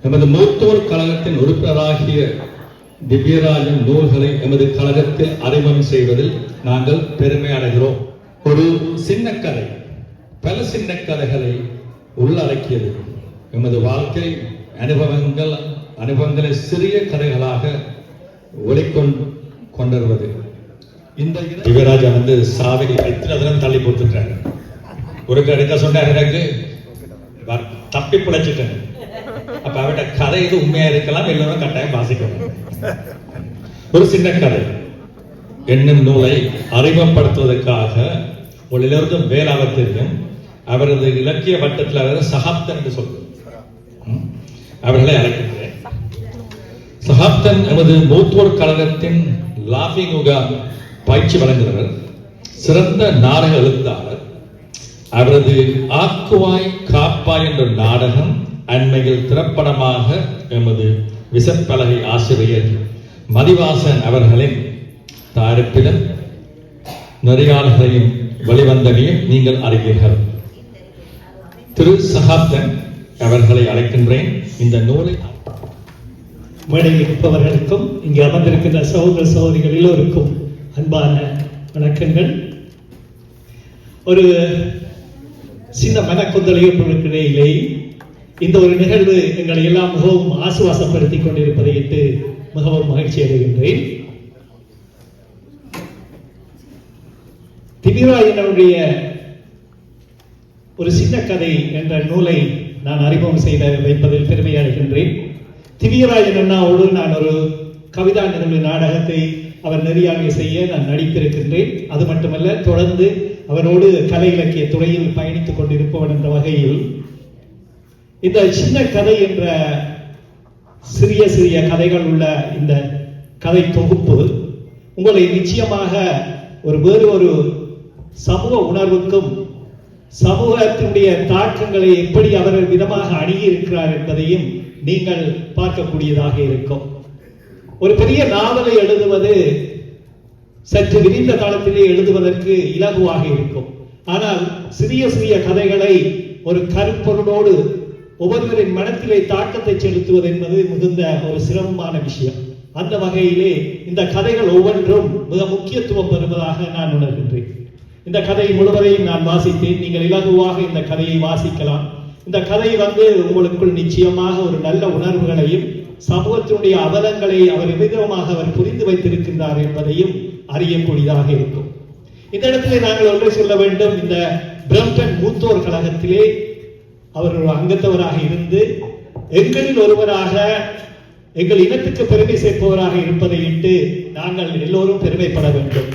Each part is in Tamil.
எமது மூத்தோர் கழகத்தின் உறுப்பினராகிய திவ்யராஜன் நூல்களை எமது கழகத்தில் அறிமுகம் செய்வதில் நாங்கள் பெருமை அடைகிறோம். ஒரு சின்ன கதை பல சின்ன கதைகளை உள்ளடக்கியது. எமது வாழ்க்கை அனுபவங்களை சிறிய கதைகளாக கொண்டிருவது. இந்த திவ்யராஜா சாவியை எத்தனை தினம் தள்ளி கொடுத்துட்டாங்க. ஒரு எடுக்க சொன்னார், எனக்கு தப்பி பிழைச்சிட்டேன். அப்ப அவட்ட கதை இது உண்மையா இருக்கலாம், எல்லோரும் கட்டாயம் வாசிக்கணும். ஒரு சின்ன கதை என்னும் நூலை அறிமுகப்படுத்துவதற்காக உங்கள் எல்லோருக்கும் வேலாவத்திற்கும் அவரது இலக்கிய வட்டத்தில் அவர் சகாப்தன் என்று சொல்றார். அவர்களை அழைக்கின்றேன். சகாப்தன் எமது மூத்தோர் கழகத்தின் லாஃபிங் யுகா பயிற்சி வழங்குகிறவர், சிறந்த நாடக எழுத்தாளர். அவரது ஆக்குவாய் காப்பாய் என்ற நாடகம் அண்மையில் திரைப்படமாக எமது விசப்பலகை ஆசிரியர் மதிவாசன் அவர்களின் தயாரிப்பிலும் நெறியாளர்களையும் வெளிவந்தனையும் நீங்கள் அறிவீர்கள். திரு சகாப்தன் அவர்களை அழைக்கின்றேன். இந்த நூலை மேடையில் இருப்பவர்களுக்கும் இங்கே அமர்ந்திருக்கின்ற சகோதர சகோதரிகள் எல்லோருக்கும் அன்பான வணக்கங்கள். ஒரு சின்ன மனக்கொந்தளிப்பிடையிலே இந்த ஒரு நிகழ்வு எங்களை எல்லாம் மிகவும் ஆசுவாசப்படுத்திக் கொண்டிருப்பதை இட்டு மிகவும் மகிழ்ச்சி அடைகின்றேன். திவ்யராஜனுடைய ஒரு சின்ன கதை என்ற நூலை நான் அறிமுகம் செய்த வைப்பதில் பெருமை அடைகின்றேன். திவ்யராஜன் அண்ணாவோடு நான் ஒரு கவிதா நிகழ்வு நாடகத்தை அவர் நெறியாண்மை செய்ய நான் நடித்திருக்கின்றேன். அது மட்டுமல்ல, தொடர்ந்து அவரோடு கலை இலக்கிய துறையில் பயணித்துக் கொண்டிருப்பவன் என்ற வகையில் இந்த சின்ன கதை என்ற சிறிய சிறிய கதைகள் உள்ள இந்த கதை தொகுப்பு உங்களை நிச்சயமாக வேறு ஒரு சமூக உணர்வுக்கும் சமூகத்தினுடைய தாக்கங்களை எப்படி அவர் விதமாக அணுகியிருக்கிறார் என்பதையும் நீங்கள் பார்க்கக்கூடியதாக இருக்கும். ஒரு பெரிய நாவலை எழுதுவது சற்று விரிந்த காலத்திலே எழுதுவதற்கு இலகுவாக இருக்கும். ஆனால் சிறிய சிறிய கதைகளை ஒரு கருப்பொருளோடு ஒவ்வொருவரின் மனத்திலே தாக்கத்தை செலுத்துவது என்பது மிகுந்த ஒரு சிரமமான விஷயம். அந்த வகையிலே இந்த கதைகள் ஒவ்வொன்றும் மிக முக்கியத்துவம் பெறுவதாக நான் உணர்கின்றேன். இந்த கதை முழுவதையும் நான் வாசித்தேன். நீங்கள் இலகுவாக இந்த கதையை வாசிக்கலாம். இந்த கதை உங்களுக்குள் நிச்சயமாக ஒரு நல்ல உணர்வுகளையும் சமூகத்தினுடைய அவலங்களை அவர் விதமாக அவர் புரிந்து வைத்திருக்கின்றார் என்பதையும் அறியக்கூடியதாக இருக்கும். இந்த இடத்திலே நாங்கள் ஒன்றை சொல்ல வேண்டும். இந்த பிரம்டன் மூத்தோர் கழகத்திலே அவர் ஒரு அங்கத்தவராக இருந்து எங்களில் ஒருவராக எங்கள் இனத்துக்கு பெருமை சேர்ப்பவராக இருப்பதை இட்டு நாங்கள் எல்லோரும் பெருமைப்பட வேண்டும்.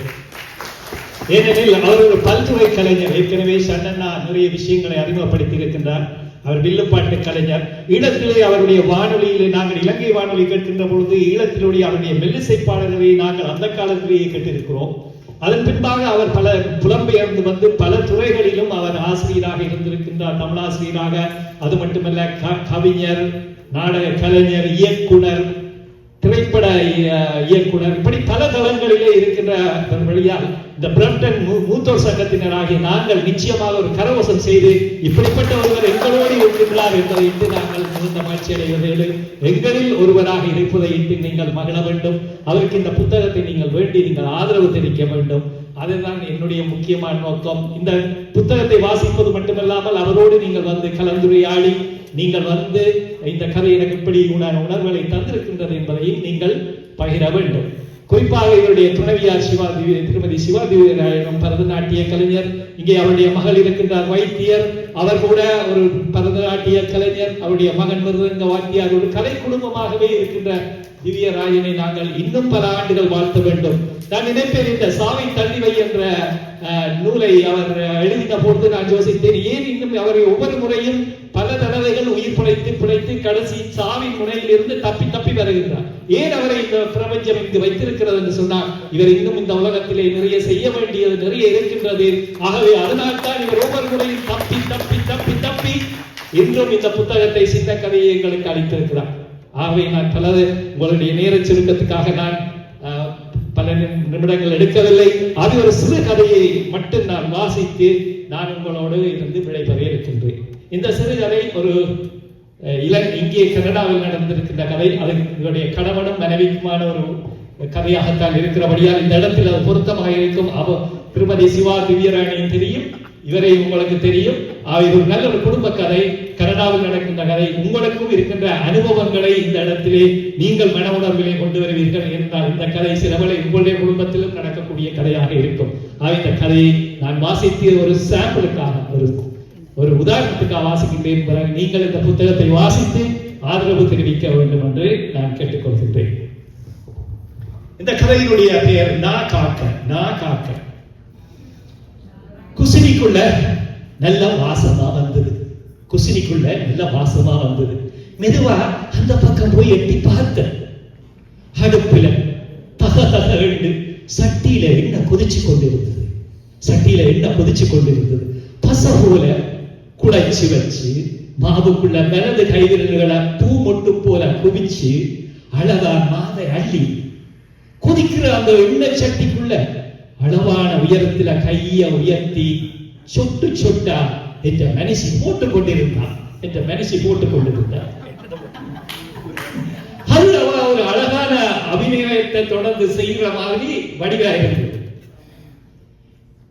ஏனெனில் அவர் ஒரு பல்துறை கலைஞர். ஏற்கனவே சன்னண்ணா நிறைய விஷயங்களை அறிமுகப்படுத்தி இருக்கின்றார். அவர் வில்லுப்பாட்டு கலைஞர். ஈழத்திலே அவருடைய வானொலியிலே நாங்கள் இலங்கை வானொலி கேட்கின்ற பொழுது ஈழத்திலுடைய அவருடைய மெல்லிசை பாடல்களை நாங்கள் அந்த காலத்திலேயே கேட்டிருக்கிறோம். அதன் பின்பாக அவர் பல புலம்பெயர்ந்து பல துறைகளிலும் அவர் ஆசிரியராக இருந்திருக்கின்றார். தமிழாசிரியராக, அது மட்டுமல்ல கவிஞர், நாடக கலைஞர், இயக்குனர், திரைப்பட இயக்குனர், இப்படி பல தளங்களிலே இருக்கின்ற வழியால் இந்த பிரம்டன் மூத்தோர் சங்கத்தினராகிய நாங்கள் நிச்சயமாக ஒரு கரவசம் செய்து இப்படிப்பட்ட ஒருவர் எங்களோடு இருக்கின்றார் என்பதை இட்டு நாங்கள் மிகுந்த மகிழ்ச்சி அடைவது. எங்களில் ஒருவராக இருப்பதை இட்டு நீங்கள் மகிழ வேண்டும். அவருக்கு இந்த புத்தகத்தை நீங்கள் வேண்டி நீங்கள் ஆதரவு தெரிவிக்க வேண்டும். அதுதான் என்னுடைய முக்கியமான நோக்கம். இந்த புத்தகத்தை வாசிப்பது மட்டுமல்லாமல் அவரோடு நீங்கள் கலந்துரையாடி நீங்கள் இந்த கதை எனக்கு இப்படி உணர்வுகளை தந்திருக்கின்றது என்பதையும் நீங்கள் பகிர வேண்டும். குறிப்பாக இவருடைய துணைவியார் திருமதி சிவா திவ்யராஜன் பரதநாட்டிய கலைஞர். இங்கே அவருடைய மகள் இருக்கின்றார் வைத்தியர். அவர் கூட ஒரு பரதநாட்டிய கலைஞர். அவருடைய மகன் மிருதங்க வாத்தியார். ஒரு கலை குடும்பமாகவே இருக்கின்ற திவ்யராஜனை நாங்கள் இன்னும் பல ஆண்டுகள் வாழ்த்த வேண்டும். நான் நினைப்பேன், இந்த சாவை தள்ளிவை என்ற நூலை அவர் எழுதின பொழுது நான் யோசித்தேன், ஏன் இன்னும் அவரை ஒவ்வொரு முறையும் பல தடவைகள் உயிர் பிழைத்து கடைசி சாவின் முனையில் இருந்து தப்பி வருகின்றார். ஏன் அவரை இந்த பிரபஞ்சம் இங்கு வைத்திருக்கிறது என்று சொன்னார், இவர் இன்னும் இந்த உலகத்திலே நிறைய செய்ய வேண்டியது நிறைய இருக்கின்றது. ஆகவே அதனால்தான் இவர் ஒவ்வொரு முறையும் தப்பி இன்றும் இந்த புத்தகத்தை சின்ன கதையை எங்களுக்கு அளித்திருக்கிறார். ஆகவே நான் உங்களுடைய நேர சுருக்கத்துக்காக நான் பல நிமிடங்கள் எடுக்கவில்லை. அது ஒரு சிறு கதையை மட்டும் நான் வாசித்து நான் உங்களோடு இருந்து விடைபெற இருக்கின்றேன். இந்த சிறுகதை ஒரு இங்கே கனடாவில் நடந்திருக்கின்ற கதை அதனுடைய கணவனும் மனைவிக்குமான ஒரு கதையாகத்தான் இருக்கிறபடியால் இந்த இடத்தில் அது பொருத்தமாக இருக்கும். திருமதி சிவா திவ்யராணியும் தெரியும், இவரை உங்களுக்கு தெரியும். இது ஒரு நல்ல ஒரு குடும்ப கதை, கனடாவில் நடக்கின்ற கதை. உங்களுக்கும் இருக்கின்ற அனுபவங்களை இந்த இடத்திலே நீங்கள் மன உணர்விலே கொண்டு வருவீர்கள் என்றால் இந்த கதை சிலவளை உங்களுடைய குடும்பத்திலும் நடக்கக்கூடிய கதையாக இருக்கும். இந்த கதையை நான் வாசித்து ஒரு சாம்பிளுக்காக ஒரு உதாரணத்துக்காக வாசிக்கின்றேன். பிறகு நீங்கள் இந்த புத்தகத்தை வாசித்து ஆதரவு தெரிவிக்க வேண்டும் என்று நான் கேட்டுக்கொள்கின்றேன். இந்த கதையினுடைய பெயர் நான் காக்க. குசினிக்குள்ள நல்ல வாசமா வந்தது. மெதுவா அந்த பக்கம் போய் எட்டி பார்த்த அடுப்புல சட்டியில எண்ணெய் கொதிச்சு கொண்டிருந்தது. பச போல குழைச்சு வச்சு மாவுக்குள்ள மிளகு கைவிரல்களை பூ மொட்டு போல குவிச்சு அழகா மாவை அள்ளி கொதிக்கிற அந்த எண்ணெய் சட்டிக்குள்ள அளவான உயரத்துல கைய உயர்த்தி சொட்டு சொட்டா என்ற மனுஷி போட்டுக் கொண்டிருந்தார். அது ஒரு அழகான அபிநயத்தை தொடர்ந்து செய்கிற மாதிரி வடிவா இருந்தது.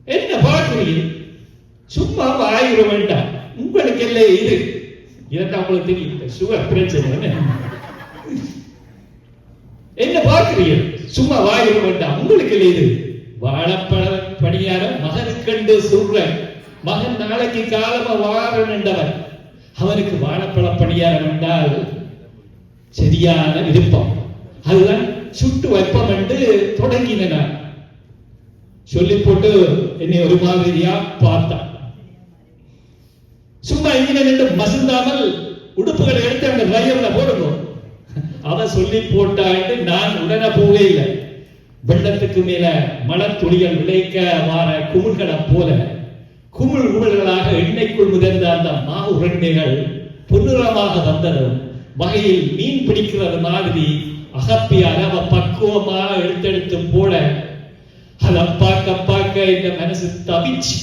என்ன பார்க்கிறீங்க? சும்மா வாயிட வேண்டாம், உங்களுக்கு இல்லை இது இதெல்லாம் உங்களுக்கு தெரியும், சுகர் பிரச்சனை. என்ன பார்க்கிறீர்கள்? சும்மா வாயிட வேண்டாம், உங்களுக்கு இல்லை இது. வாழப்பழ பணியாரம் மகனுக்கண்டு சொல்ற மகன் நாளைக்கு காலமா வாழன் என்றவன், அவனுக்கு வாழப்பழ பணியாரம் என்றால் சரியான விருப்பம். அதுதான் சுட்டு வைப்பம் என்று தொடங்கின. சொல்லி போட்டு என்னை ஒரு மாதிரியா பார்த்தான். சும்மா இங்கே நின்று மசந்தாமல் உடுப்புகளை எடுத்து அந்த ரயில்ல போடுங்க அவன் சொல்லி போட்டான்னு நான் உடனே போவே இல்லை. வெள்ளத்துக்கு மேல மலத்துளிகள் விளைக்க வார குமிழ்களை போல குமிழ்களாக எண்ணெய்க்குள் முதந்த அந்த மாவு உருண்டைகள் பொன்னிறமாக வந்ததும் வகையில் மீன் பிடிக்கிறது மாதிரி அகப்பி அளவ பக்குவமாக எடுத்தெடுத்து போட அதை பார்க்க இந்த மனசு தவிச்சு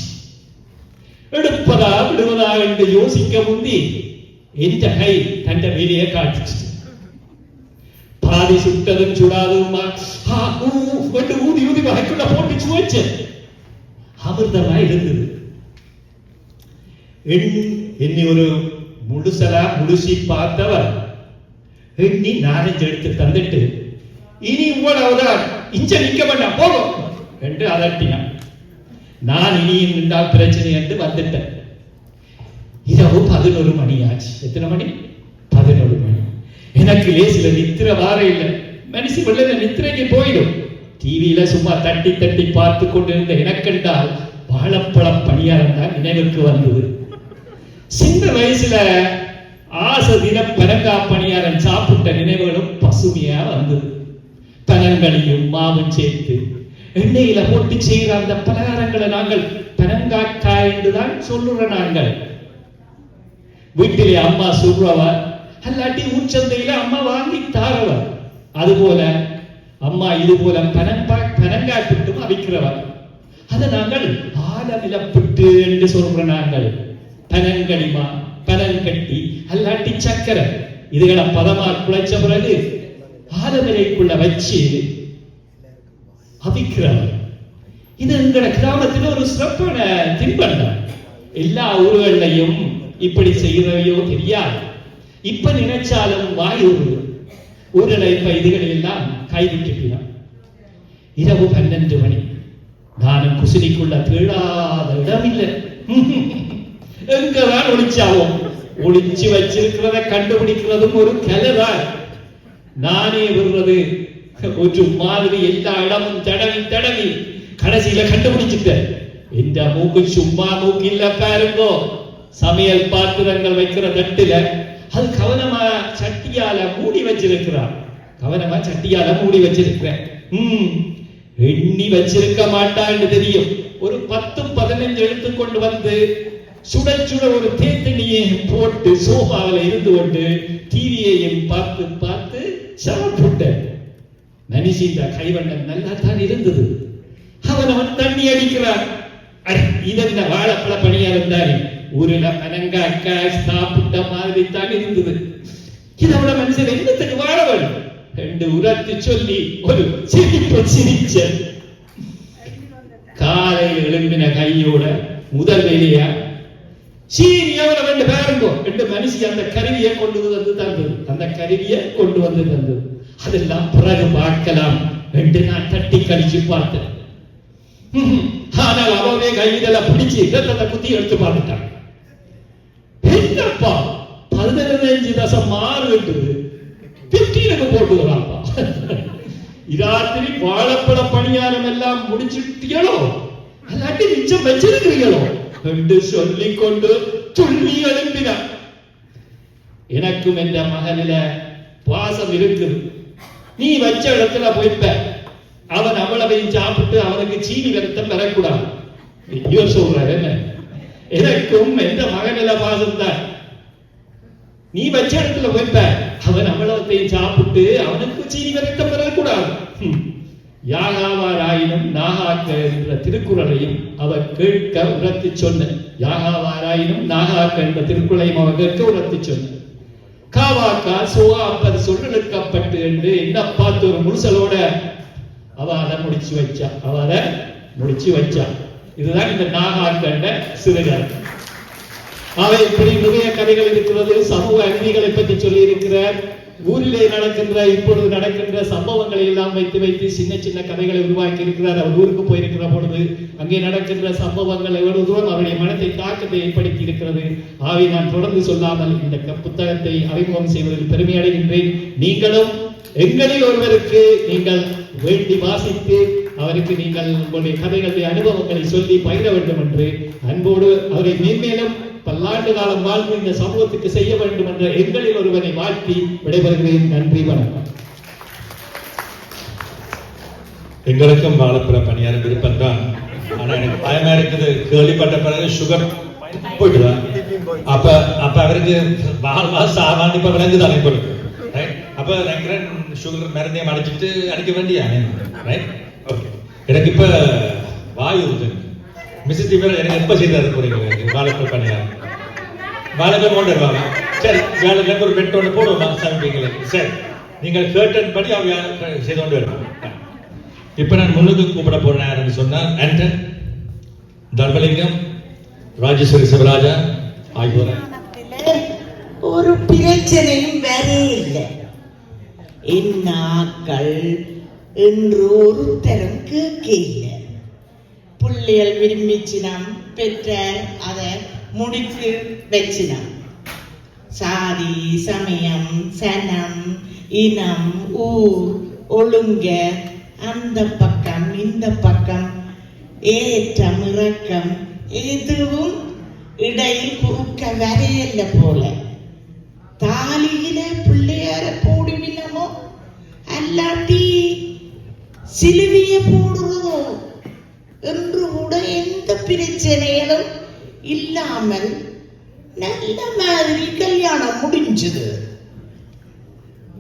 எடுப்பதா விடுவதா என்று யோசிக்க முந்தி எந்த கை தண்ட வெளியே காட்டுச்சு. பாதி சுட்டதும் சுடாதுமா ஊதி வகைக்குள்ள போட்டு சுவைச்சு அமிர்தமா இருந்தது. எண்ணி ஒரு முழுசி பார்த்தவர் எண்ணி நாலஞ்சு எடுத்து தந்துட்டு இனி இவ்வளவுதான் இஞ்ச நிக்க வேண்டாம் போகும் என்று அதட்டினான். நான் இனியும் நின்றால் பிரச்சனை என்று வந்துட்டேன். இரவு 11 மணி ஆச்சு. எத்தனை மணி? 11 மணி. எனக்கு லேசில நித்திர வார இல்லை. மனுஷி வெள்ள நித்திரைக்கு போயிடும். டிவியில சும்மா தட்டி தட்டி பார்த்து கொண்டிருந்த எனக்கென்றால் வாழைப்பழ பணியாரம் தான் நினைவுக்கு வந்தது. சின்ன வயசுல ஆசை தின பனங்கா பணியாரம் சாப்பிட்ட நினைவுகளும் பசுமையா வந்தது. பனங்களையும் மாவும் சேர்த்து எண்ணெயில போட்டு செய்கிற அந்த பலகாரங்களை நாங்கள் பனங்காக்காய் என்றுதான் சொல்லுற. நாங்கள் வீட்டிலே அம்மா சொல்றவர், அல்லாட்டி ஊர்ச்சந்தையில அம்மா வாங்கி தாரவர். அதுபோல அம்மா இது போல பனங்காய் பிட்டும் அவிக்கிறவர். அதை நாங்கள் ஆலநிலப்பிட்டு என்று சொல்ற. நாங்கள் பனங்கடிமா பனங்கட்டி அல்லாட்டி சக்கரை இதுகளை பதமா குழைச்ச பிறகு ஆலநிலைக்குள்ள வச்சு அவிக்கிறவர். இது எங்கட கிராமத்தில் ஒரு சிறப்பான தின்பண்டம். எல்லா ஊர்களையும் இப்படி செய்யறையோ தெரியாது. இப்ப நினைச்சாலும் வாயு ஊரலை இப்ப இதுகளை எல்லாம் கைவிட்டுட்டான். இரவு 12 மணி. நானும் குசினிக்குள்ள தேடாத இடம் இல்லை. எங்கதான் ஒளிச்சாவும் ஒளிச்சு வச்சிருக்கிறத கண்டுபிடிக்கிறதும் ஒரு கலைதான். நானே விடுறது ஒரு மாதிரி எல்லா இடமும் தடவி கடைசியில கண்டுபிடிச்சிட்டேன். இந்த மூக்கு சும்மா மூக்கு இல்ல பாருங்கோ. சமையல் பாத்திரங்கள் வைக்கிற தட்டுல அது கவனமா சட்டியால மூடி வச்சிருக்கிறார். எண்ணி வச்சிருக்க மாட்டான்னு தெரியும். ஒரு 10-15 எடுத்துக்கொண்டு வந்து சுட சுட ஒரு தேத்தண்ணியை போட்டு சோபாவில் இருந்து கொண்டு டிவியையும் பார்த்து சாப்பிட்டேன். மனுஷி இந்த கைவண்ணன் நல்லா தான் இருந்தது. அவன் தண்ணி அடிக்கிறான். இதென்ன வாழைப்பழ பணியாரம் தானே, ஊரில் பனங்காய்க்காய் சாப்பிட்ட மாதிரி தான் இருந்தது. இதை விட மனுஷன் என்னத்துக்கு வாழ வேண்டும் என்று உரத்து சொல்லி ஒரு சிரிப்பு சிரிச்ச. காலையில் எழும்பின கையோட முதல் வேலையா சீனி எவ்வளவு ரெண்டு பேருங்கோ ரெண்டு மனுஷி அந்த கருவியை கொண்டு வந்து தந்தது. அந்த கருவியை கொண்டு வந்து தந்தது. அதெல்லாம் பிறகு பார்க்கலாம் என்று நான் தட்டி கழிச்சு பார்த்தேன். ஆனால் அவவே கையில பிடிச்சு இதத்தை குத்தி எடுத்து பார்த்துட்டான். என்னப்பா 15.6 15க்கு போட்டுக்கிறான்ப்பா. இராத்திரி வாழைப்பழ பணியாரம் எல்லாம் முடிச்சுட்டீங்களோ அல்லாட்டி மிச்சம் வச்சிருக்கிறீங்களோ என்று சொல்லிக் கொண்டு துள்ளி எழுப்பினார். எனக்கும் என்ற மகனில பாசம் இருக்குது. நீ வச்ச இடத்துல போய்ப்ப அவன் அவ்வளவையும் சாப்பிட்டு அவனுக்கு சீனி வருத்தம் வரக்கூடாது. ஐயோ சொல்றாரு என்ன, எனக்கும் எந்த மகனில பாசம் தான். நீ வச்ச இடத்துல போய்ப்ப அவன் அவ்வளவத்தையும் சாப்பிட்டு அவனுக்கு சீனி வருத்தம் வரக்கூடாது. யாகாவாராயினும் நாகாக்க என்ற திருக்குறளையும் அவர் கேட்க உரத்து சொன்ன. யாகாவாராயினும் நாகாக்க என்ற திருக்குறளையும் அவர் கேட்க உரத்து சொன்ன. காவாக்கா சோகா அப்பது சொல்லுக்கப்பட்டு என்று என்ன பார்த்து ஒரு முழுசலோட அவ அதை முடிச்சு வச்சா. இதுதான் இந்த நாகாக்க சிறுகதை. அவை இப்படி நிறைய கதைகள் இருக்கிறது. சமூக அநீதிகளை பற்றி சொல்லி இருக்கிறார். ஊரிலே நடக்கின்ற இப்பொழுது நடக்கின்ற சம்பவங்களை எல்லாம் வைத்து சின்ன சின்ன கதைகளை உருவாக்கி இருக்கிறார். அவர் ஊருக்கு போயிருக்கிற பொழுது அங்கே நடக்கின்ற சம்பவங்கள் எவ்வளவு தூரம் அவருடைய மனத்தை தாக்கத்தை ஏற்படுத்தி இருக்கிறது. ஆகவே நான் தொடர்ந்து சொல்லாமல் இந்த புத்தகத்தை அறிமுகம் செய்வதில் பெருமை அடைகின்றேன். நீங்களும் எங்களில் ஒருவருக்கு நீங்கள் வேண்டி வாசித்து அவருக்கு நீங்கள் உங்களுடைய கதைகளுடைய அனுபவங்களை சொல்லி பயிர வேண்டும் என்று அன்போடு அவரை மேன்மேலும் பல்லாண்டு காலம் வாழ்ந்து இந்த சமூகத்துக்கு செய்ய வேண்டும் என்ற எங்களில் ஒருவனை வாழ்த்தி விடைபெறுகிறேன். நன்றி, வணக்கம். எங்களுக்கும் வாழைப்பழ பணியாரம் விருப்பம் தான். ஆனா எனக்கு பயமா இருக்குது. கேள்விப்பட்ட பிறகு சுகர் போயிடுதான். அப்ப அவருக்கு சாமான் இப்ப விளைஞ்சுதான் இப்பொழுது. அப்ப நினைக்கிறேன் சுகர் மருந்தையும் அடிச்சுட்டு அடிக்க வேண்டிய எனக்கு இப்ப வாயு மிஸ் தீவிர எனக்கு எப்ப செய்தாரு போறீங்க வாழைப்பழ பணியாரம்? வாழைப்பழம் கொண்டு வருவாங்க. சரி, வேலை ஒரு பெட் ஒன்று போடுவோம் சமைப்பீங்களுக்கு. சரி, நீங்கள் கேட்டன் படி அவங்க செய்து கொண்டு வருவாங்க. இப்ப நான் முன்னுக்கு கூப்பிட போறேன் யாருன்னு சொன்னால் ஆண்டன், தர்மலிங்கம், ராஜேஸ்வரி சிவராஜா ஆகியோர். ஒரு பிரச்சனையும் வேற இல்லை. என்னாக்கள் என்று ஒருத்தரும் கேட்க இல்லை. பிள்ளைகள் விரும்பிச்சினம் பெற்றார், அதை முடித்து வச்சினம். சாதி, சமயம், சனம், இனம், ஊர், ஒழுங்க, அந்த பக்கம் இந்த பக்கம் ஏற்றம் இறக்கம் எதுவும் இடையில் குறுக்க வரையல்ல போல. தாலியில பிள்ளையார போடுவினமோ அல்லாட்டி சிலுவிய போடுறதோ என்று கூட எந்த பிரச்சனைகளும் இல்லாமல் நல்ல மாதிரி கல்யாணம் முடிஞ்சது.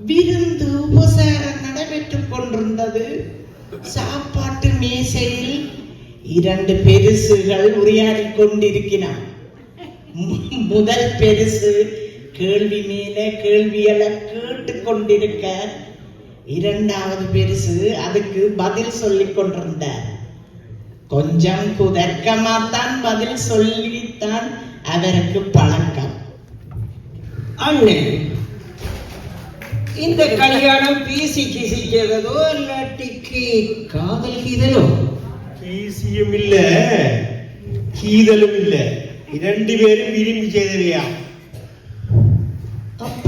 விருந்து உபசாரம் நடைபெற்றுக் கொண்டிருந்தது. சாப்பாட்டு மேசையில் 2 பெருசுகள் உரையாடி கொண்டிருக்கிறார். முதல் பெருசு கேள்வி மேல கேள்விகளை கேட்டு கொண்டிருக்க, 2வது பெருசு அதுக்கு பதில் சொல்லிக் கொண்டிருந்தார். கொஞ்சம் குதர்க்கமாத்தான் பதில் சொல்லித்தான் அவருக்கு பழக்கம். அண்ணன், இந்த கல்யாணம் பேசி கிசிக்கிறதோ இல்லாட்டிக்கு காதல் கீதலோ? கீசியும் இல்ல கீதலும் இல்ல, 2 பேரும் விரும்பி செய்தவையா. அப்ப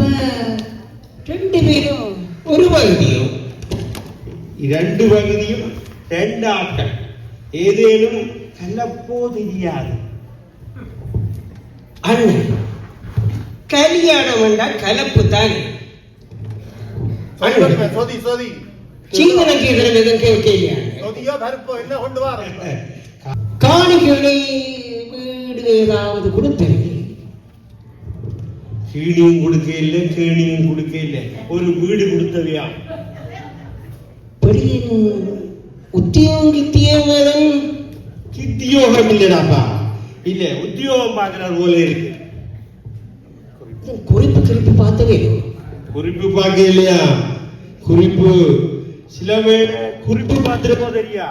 2 பேரும் ஒரு பகுதியோ? 2 பகுதியும் 2 ஆட்கள். ஏதேனும் கலப்போ தெரியாது. அண்ணன், கல்யாணம் வேண்டா கலப்பு தானே. சீதன கீதனம் எதுவும் கேட்கலையா? காணிகளை வீடு ஏதாவது கொடுத்திருக்கு? கீழியும் கொடுக்க இல்லை, கேணியும் கொடுக்க இல்லை, ஒரு வீடு கொடுத்தவையா. உத்தியோகம் கித்தியோகம் கித்தியோகம் இல்லடாப்பா, இல்ல உத்தியோகம் பார்க்கிறார் போல இருக்கு. குறிப்பு குறிப்பு பார்த்தவே இல்லை. குறிப்பு பார்க்க இல்லையா? குறிப்பு சில பேர் குறிப்பு பார்த்துருக்கோம் தெரியா?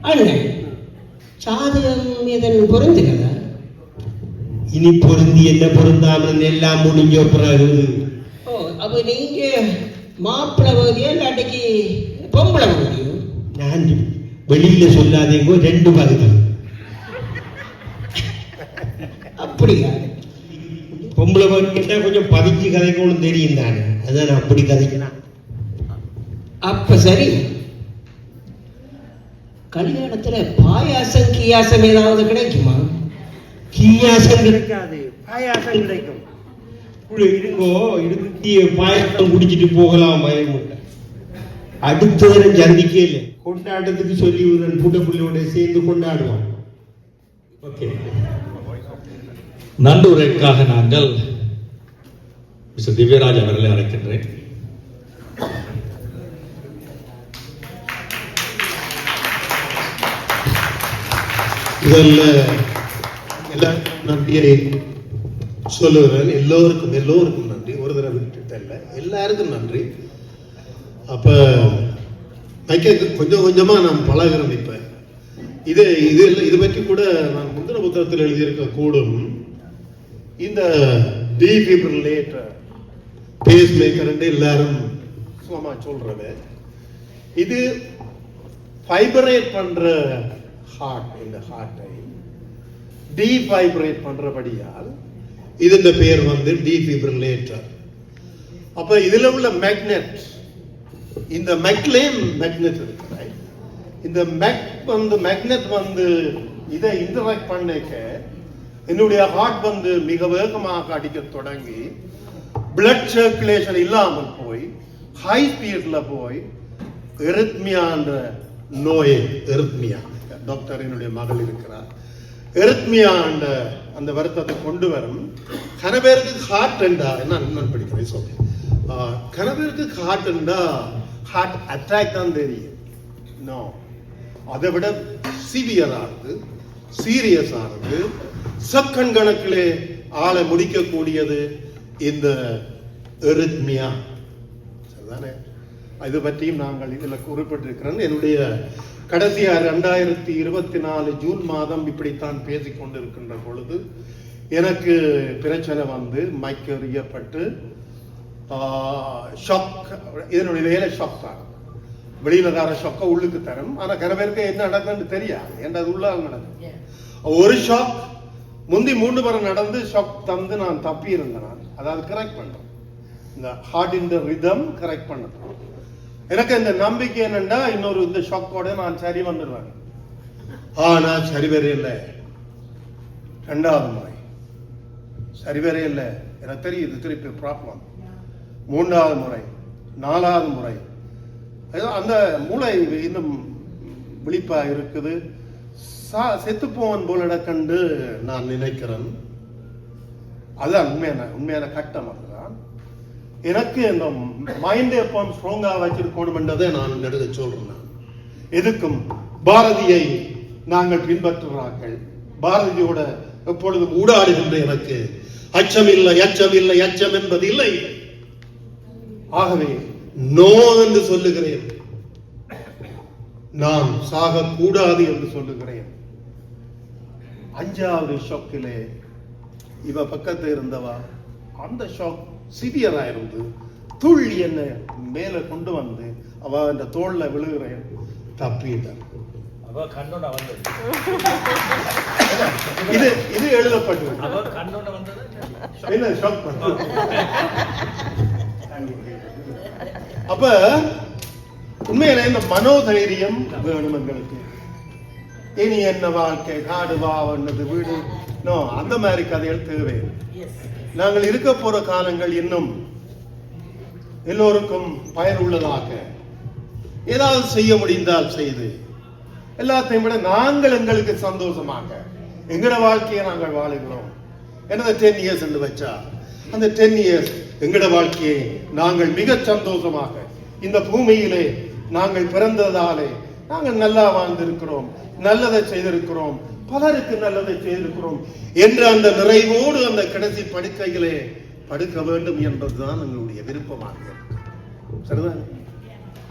அண்ணன் சாதகம் இதன் பொருந்துகிறதா? இனி பொருந்தி என்ன பொருந்தாமல் எல்லாம் முடிஞ்ச பிறகு ஓ, அப்ப நீங்க மாப்பிள்ளை பகுதியா இல்லாட்டிக்கு பொம்பளை பகுதியோ? நான் வெளியில சொல்லாதீங்க, 2 பகுதி. அப்படியா? பொம்பளை பகுதிக்கிட்ட கொஞ்சம் பதிச்சு கதைக்கணும் தெரியும் தானே, அதான் நான் அப்படி கதைக்கிறேன். அப்ப சரி, கல்யாணத்துல பாயாசம் கீயாசம் ஏதாவது கிடைக்குமா? கீயாசம் கிடைக்காது, பாயாசம் கிடைக்கும். இருங்கோ, இருக்கு பாயாசம் குடிச்சிட்டு போகலாம், பயம் இல்லை. அடுத்த தரம் சந்திக்க இல்லை, கொண்டாட்டத்துக்கு சொல்லி ஒரு புட்ட புள்ளியோட சேர்ந்து கொண்டாடுவோம். ஓகே, நன்றுரைக்காக நாங்கள் மிஸ்டர் திவ்யராஜ் அவர்களை அழைக்கின்றேன். முதல்ல எல்லாருக்கும் நன்றியை சொல்லுகிறேன். எல்லோருக்கும் நன்றி. ஒரு தடவை விட்டுட்டல்ல, எல்லாருக்கும் நன்றி. அப்ப கொஞ்சம் கொஞ்சமா நான் பழகிறேன். இப்ப இது பற்றி கூட நான் முந்தின புத்தகத்தில் எழுதியிருக்க கூடும். இந்த டீஃபிப்ரிலேட்டர் பேஸ் மேக்கர் எல்லாரும் சும்மா சொல்றது, இது ஃபைபரேட் பண்ற ஹார்ட், இந்த ஹார்ட்டை டீஃபைபரேட் பண்றபடியால் இதன் பேர் வந்து டீஃபிப்ரிலேட்டர். அப்ப இதுல உள்ள மேக்னெட், இந்த மேக்லேயும் மேக்னெட் இருக்கு. இந்த மேக்னெட் வந்து இதை இன்டராக்ட் பண்ணிக்க என்னுடைய ஹார்ட் வந்து மிக வேகமாக அடிக்க தொடங்கி பிளட் சர்க்குலேஷன் இல்லாமல் போய் ஹை ஸ்பீட்ல போய் எரித்மியான்ற நோயை, எரித்மியா, டாக்டர் என்னுடைய மகள் இருக்கிறார், எரித்மியா அந்த வருத்தத்தை கொண்டு வரும். கன பேருக்கு ஹார்ட் என்றா என்ன படிக்கிறேன் சொல்லி, கன பேருக்கு ஹார்ட் என்றா ஹார்ட் அட்டாக் தான் தெரியும். நோ, அதை விட சிவியரானது, சீரியஸ் ஆனது, செகண்ட் கணக்கிலே ஆளை முடிக்கக்கூடியது இந்த எரித்மியா. சரிதானே? இது பற்றியும் நாங்கள் இதில் குறிப்பிட்டிருக்கிறேன். என்னுடைய கடைசியா 2024 ஜூன் மாதம் இப்படித்தான் பேசிக் கொண்டிருக்கின்ற பொழுது எனக்கு பிரச்சனை வந்து மைக்கறியப்பட்டு ஷாக். இதனுடைய வேலை ஷாக் தான். வெளியில தர ஷாக்க உள்ளுக்கு தரும். ஆனா கன பேருக்கு என்ன நடக்குதுன்னு தெரியாது, ஏன்டா அது உள்ள நடக்கும். ஒரு ஷாக் முந்தி 3 முறை நடந்து ஷாக் தந்து நான் தப்பி இருந்தேன். அதாவது கரெக்ட் பண்றேன், இந்த ஹார்ட் இன் ரிதம் கரெக்ட் பண்ண. எனக்கு இந்த நம்பிக்கை என்னன்னா இன்னொரு இந்த ஷாக்கோட நான் சரி வந்துடுவேன். ஆனா சரி வேற இல்லை. 2வது முறை சரி வேற இல்லை, எனக்கு தெரியுது திருப்பி ப்ராப்ளம். 3வது முறை, 4வது முறை அந்த மூளை இன்னும் விழிப்பா இருக்குது. செத்துப்போவன் போல கண்டு நான் நினைக்கிறேன். அதுதான் உண்மையான கட்டம். அதுதான் எனக்கு இந்த மைண்ட் எப்போ ஸ்ட்ராங்கா வச்சிருக்கணும்ன்றதை நான் நடுக சொல்றேன். எதுக்கும் பாரதியை நாங்கள் பின்பற்றுகிறார்கள். பாரதியோட எப்பொழுதும் ஊடாடுகின்ற எனக்கு அச்சம் இல்லை, அச்சம் இல்லை, அச்சம் என்பது இல்லை. ஆகவே நோ என்று சொல்லுகிறேன், நாம் சாக கூடாது என்று சொல்லுகிறேன். 5வது ஷாக்கிலே இவ பக்கத்தில் இருந்தவா, அந்த ஷாக் சிவியரா இருந்து துள்ளி என்ன மேல கொண்டு வந்து அவ அந்த தோல்ல விழுகிறேன், தப்பிட்டான். இது எழுதப்பட்டு அப்ப உண்மையில இந்த மனோதைரியம் வேணும் எங்களுக்கு. இனி என்ன வாழ்க்கை, காடு வாவன்னது வீடு, நோ, அந்த மாதிரி கதைகள் தேவை. நாங்கள் இருக்க போற காலங்கள் இன்னும் எல்லோருக்கும் பயனுள்ளதாக ஏதாவது செய்ய முடிந்தால் செய்து, எல்லாத்தையும் விட நாங்கள் எங்களுக்கு சந்தோஷமாக எங்கட வாழ்க்கையை நாங்கள் வாழுகிறோம். என்னது 10 இயர்ஸ் என்று வச்சா அந்த 10 இயர்ஸ் எங்கட வாழ்க்கையை நாங்கள் மிக சந்தோஷமாக இந்த பூமியிலே நாங்கள் பிறந்ததாலே நாங்கள் நல்லா வாழ்ந்திருக்கிறோம், நல்லதை செய்திருக்கிறோம், பலருக்கு நல்லதை செய்திருக்கிறோம் என்ற அந்த நிறைவோடு அந்த கடைசி படுக்கைகளே படுக்க வேண்டும் என்பதுதான் எங்களுடைய விருப்பமாக இருக்கு. சரிதான்,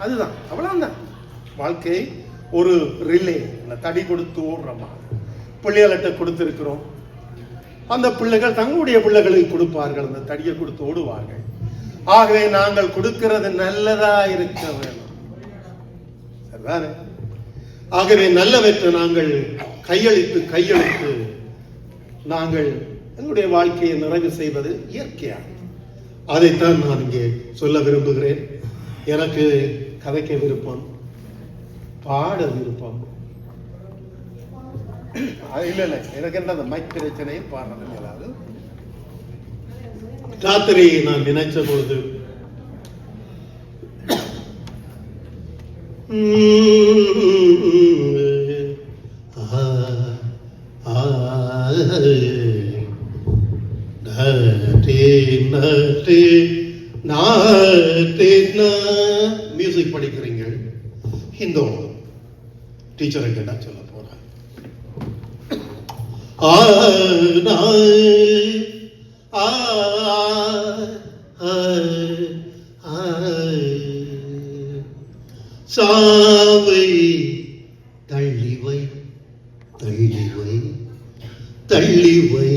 அதுதான், அவ்வளவுதான். வாழ்க்கை ஒரு ரிலே, தடி கொடுத்து ஓடுறோமா, பிள்ளைகள்கிட்ட கொடுத்திருக்கிறோம். அந்த பிள்ளைகள் தங்களுடைய பிள்ளைகளுக்கு கொடுப்பார்கள், அந்த தடியை கொடுத்து ஓடுவார்கள். ஆகவே நாங்கள் கொடுக்கிறது நல்லதா இருக்க வேண்டும். சரிதானே? ஆகவே நல்லவற்றை நாங்கள் கையளித்து நாங்கள் எங்களுடைய வாழ்க்கையை நிறைவு செய்வது இயற்கையாக. அதைத்தான் நான் இங்கே சொல்ல விரும்புகிறேன். எனக்கு கதைக்க விருப்பம், பாட விருப்பம் இல்ல எனக்கு என்ன அந்த மைக் பிரச்சனையும் பாடுறது இயலாது. ராத்திரி நான் நினைச்ச பொழுது மியூசிக் படிக்கிறீங்க, ஹிந்தோளம் டீச்சரை கேட்டா சொல்ல போறாங்க. சாவை தள்ளிவை தள்ளிவை தள்ளிவை,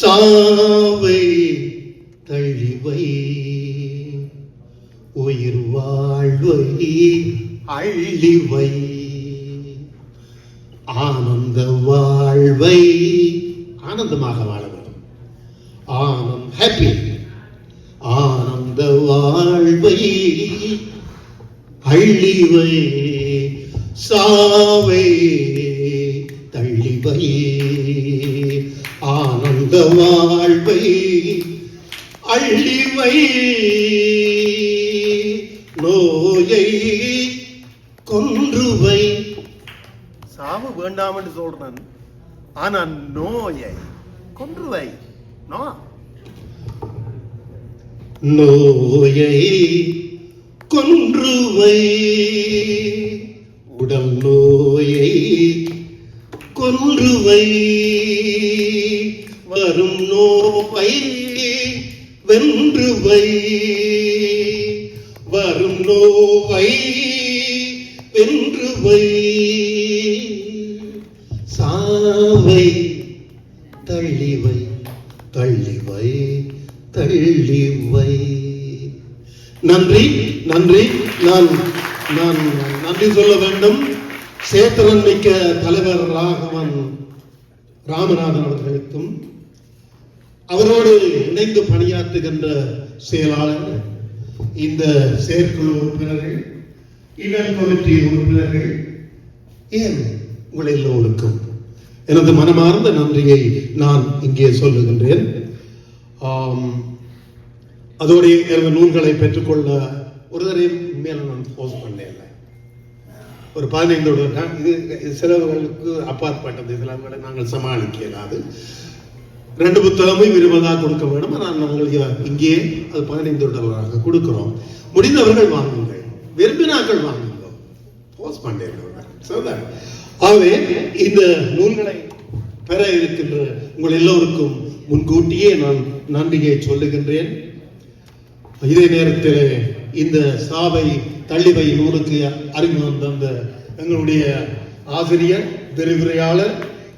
சாவை தள்ளிவை, உயிர் வாழ்வை அள்ளிவை, ஆனந்த வாழ்வை ஆனந்தமாக வாழ வேண்டும். ஆனந்த் ஹாப்பி, ஆனந்த வாழ்வை அள்ளிவை, சாவை தள்ளிவை, ஆனந்த வாழ்வை அள்ளிவை, நோயை கொன்றுவை. சாவு வேண்டாம் என்று சொல்றேன், ஆனா நோயை கொன்றுவை. நோயை கொன்றுவை, உடல் நோயை கொன்றுவை, வரும் நோவை வென்றுவை, வரும் நோவை வென்றுவை, சாவை தள்ளிவை தள்ளிவை தள்ளிவை. நன்றி நன்றி. நான் நன்றி சொல்ல வேண்டும் சேத்திரன் மிக்க தலைவர் ராகவன் ராமநாதன் அவர்களுக்கும், அவரோடு இணைந்து பணியாற்றுகின்ற செயலாளர், இந்த செயற்குழு உறுப்பினர்கள், இவென்ட் கமிட்டி உறுப்பினர்கள், ஏன் உங்கள் எல்லோருக்கும் எனது மனமார்ந்த நன்றியை நான் இங்கே சொல்லுகின்றேன். அதோடைய எனது நூல்களை பெற்றுக்கொள்ள ஒருவரையும் மேல நான் போஸ்ட் பண்ணல. ஒரு 15 இது செலவுகளுக்கு அப்பாற்பட்டது, செலவுகளை நாங்கள் சமாளிக்க இயலாது. 2 புத்தகமும் விரும்பதாக கொடுக்க வேண்டும். நாங்கள் இங்கே அது $15 கொடுக்கிறோம். முடிந்தவர்கள் வாங்குங்கள், விரும்பினாக்கள் வாங்குங்க, போஸ்ட் பண்ண. ஆகவே இந்த நூல்களை பெற இருக்கின்ற உங்கள் எல்லோருக்கும் முன்கூட்டியே நான் நன்றியை சொல்லுகின்றேன். இதே நேரத்தில் இந்த சாவை தள்ளிவை நூலுக்கு அறிமுகம் தந்த எங்களுடைய ஆசிரியர், விரிவுரையாளர்,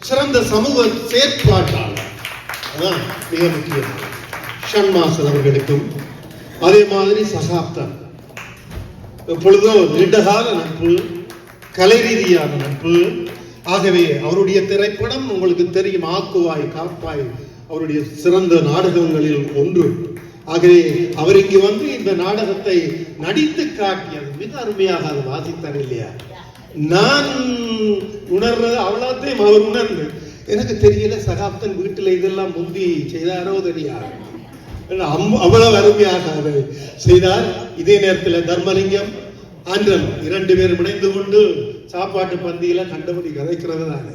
சிறந்த சமூக செயற்பாட்டாளர், அதான் மிக முக்கியம், ஷண்மாசன் அவர்களுக்கும், அதே மாதிரி சகாப்தன், எப்பொழுதோ நீண்டகால நட்பு, கலை ரீதியான நட்பு. ஆகவே அவருடைய திரைப்படம் உங்களுக்கு தெரியும், ஆக்குவாய் காப்பாய் அவருடைய சிறந்த நாடகங்களில் ஒன்று. ஆகவே அவர் இங்கு வந்து இந்த நாடகத்தை நடித்து காட்டியது மிக அருமையாக அது வாசித்தார் இல்லையா? நான் உணர்றது அவ்வளோத்தையும் அவர் உணர்ந்து, எனக்கு தெரியல சகாப்தன் வீட்டில் இதெல்லாம் முந்தி செய்தாரோ தெரியாது, அவ்வளவு அருமையாக அதை செய்தார். இதே நேரத்தில் தர்மலிங்கம், ஆண்டன் 2 பேரும் இணைந்து கொண்டு சாப்பாட்டு பந்தியில கண்டபடி கதைக்கிறது தானே,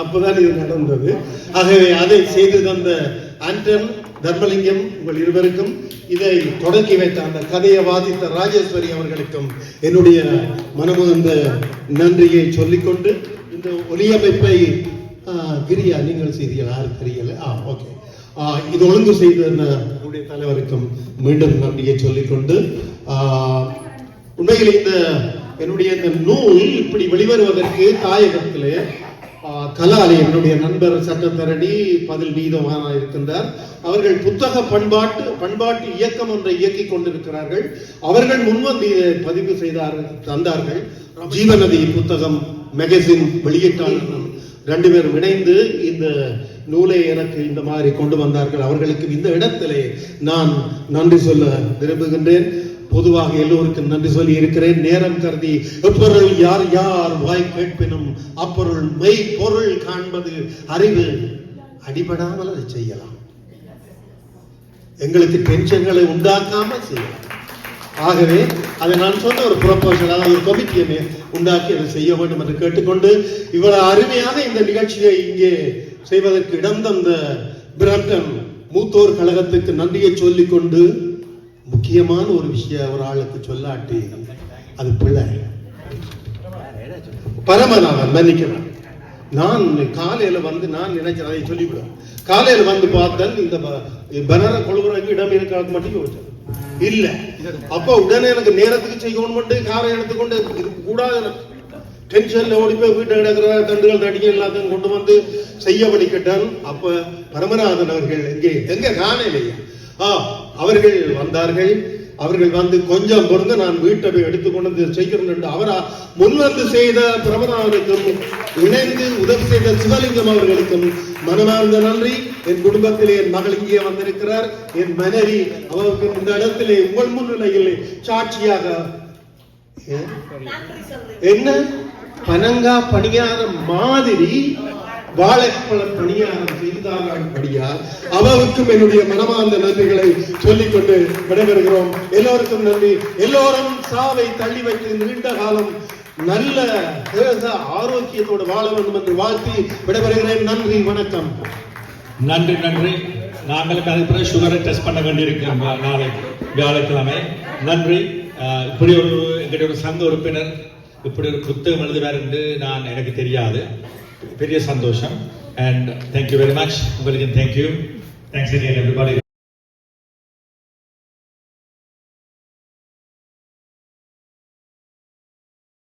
அப்பதான் இது நடந்தது. ஆகவே அதை செய்து தந்த ஆண்டன், தர்மலிங்கம் உங்கள் இருவருக்கும், இதை தொடக்கி வைத்த அந்த கதையை வாதித்த ராஜேஸ்வரி அவர்களுக்கும் என்னுடைய மனமுகந்த நன்றியை சொல்லிக்கொண்டு, இந்த ஒலியமைப்பை கிரியா நீங்கள் செய்தீர்கள், யாரும் தெரியல, ஓகே, இது ஒழுங்கு செய்த என்னுடைய தலைவருக்கும் மீண்டும் நன்றியை சொல்லிக்கொண்டு, உண்மையில் என்னுடைய இந்த நூல் இப்படி வெளிவருவதற்கு தாயகத்திலே கலாலி என்னுடைய நண்பர் சட்டத்தரணி பதில் நீதவான இருக்கின்றார். அவர்கள் புத்தக பண்பாட்டு இயக்கம் ஒன்றை இயக்கிக் கொண்டிருக்கிறார்கள். அவர்கள் முன்வந்து பதிவு தந்தார்கள். ஜீவநதி புத்தகம் மேகசின் வெளியிட்டாளர் 2 பேரும் இணைந்து இந்த நூலை எனக்கு இந்த மாதிரி கொண்டு வந்தார்கள். அவர்களுக்கு இந்த இடத்திலே நான் நன்றி சொல்ல விரும்புகின்றேன். பொதுவாக எல்லோருக்கும் நன்றி சொல்லி இருக்கிறேன். நேரம் கருதி எப்பொருள் யார் யார் வாய் கேட்பினும் அப்பொருள் மெய் பொருள் காண்பது அறிவு, அடிபடாமல் அதை செய்யலாம், எங்களுக்கு டென்ஷன்களை உண்டாக்காமல் செய்யலாம். ஆகவே அதை நான் சொன்ன ஒரு ப்ரொபோசல், அதாவது ஒரு கமிட்டியை உண்டாக்கி அதை செய்ய வேண்டும் என்று கேட்டுக்கொண்டு, இவ்வளவு அருமையாக இந்த நிகழ்ச்சியை இங்கே செய்வதற்கு இடம் தந்த பிரம்டன் மூத்தோர் கழகத்துக்கு நன்றியை சொல்லிக்கொண்டு, முக்கியமான ஒரு விஷயம் ஒரு ஆளுக்கு சொல்லாட்டி அது பிள்ளை பரமநாதன் மன்னிக்கிறேன். நான் காலையில வந்து நான் நினைச்சேன் அதை சொல்லிவிடுவேன். காலையில வந்து பார்த்தேன் இந்த பனர கொள்கிறதுக்கு இடம் இருக்காது மட்டும் யோசிச்சேன் இல்ல. அப்ப உடனே எனக்கு நேரத்துக்கு செய்யணும் மட்டும் காரை எடுத்துக்கொண்டு கூடாது, டென்ஷன்ல ஓடி போய் வீட்டை கிடக்கிற தண்டுகள் தடிக்க எல்லாத்தையும் கொண்டு வந்து செய்ய படிக்கட்டான். அப்ப பரமநாதன் அவர்கள் எங்க காணையிலேயே அவர்கள் வந்தார்கள். அவர்கள் வந்து கொஞ்சம் பொருங்க நான் வீட்டை போய் எடுத்துக்கொண்டு வந்து செய்கிறேன். அவரா முன்வந்து செய்த பிரபனாருக்கும் இணைந்து உதவி செய்த சிவலிங்கம் அவர்களுக்கும் மனமார்ந்த நன்றி. என் குடும்பத்திலே என் மகள் இங்கே வந்திருக்கிறார், என் மனைவி, அவருக்கு இந்த இடத்திலே உங்கள் முன்னிலையில் சாட்சியாக என்ன பனங்கா பணியாரம் மாதிரி வாழைப்பழ பணியாரம் செய்தார்கள் படியால் அவருக்கும் என்னுடைய மனமார்ந்த நன்றிகளை சொல்லிக்கொண்டு விடைபெறுகிறோம். எல்லோருக்கும் நன்றி. எல்லோரும் சாவை தள்ளி வைத்து நீண்ட காலம் நல்ல ஆரோக்கியத்தோடு வாழ வேண்டும் என்று வாழ்த்தி விடைபெறுகிறேன். நன்றி, வணக்கம். நன்றி. நாங்களும் அதுக்கு பிறகு சுகரை டெஸ்ட் பண்ண வேண்டியிருக்கோம் நாளை வியாழக்கிழமை. நன்றி. இப்படி எங்களுடைய ஒரு சங்க உறுப்பினர் இப்படி ஒரு புத்தகம் எழுதுவார் என்று எனக்கு தெரியாது. பெரிய சந்தோஷம். And thank you very much. உங்களுக்கு thank you. Thanks again everybody.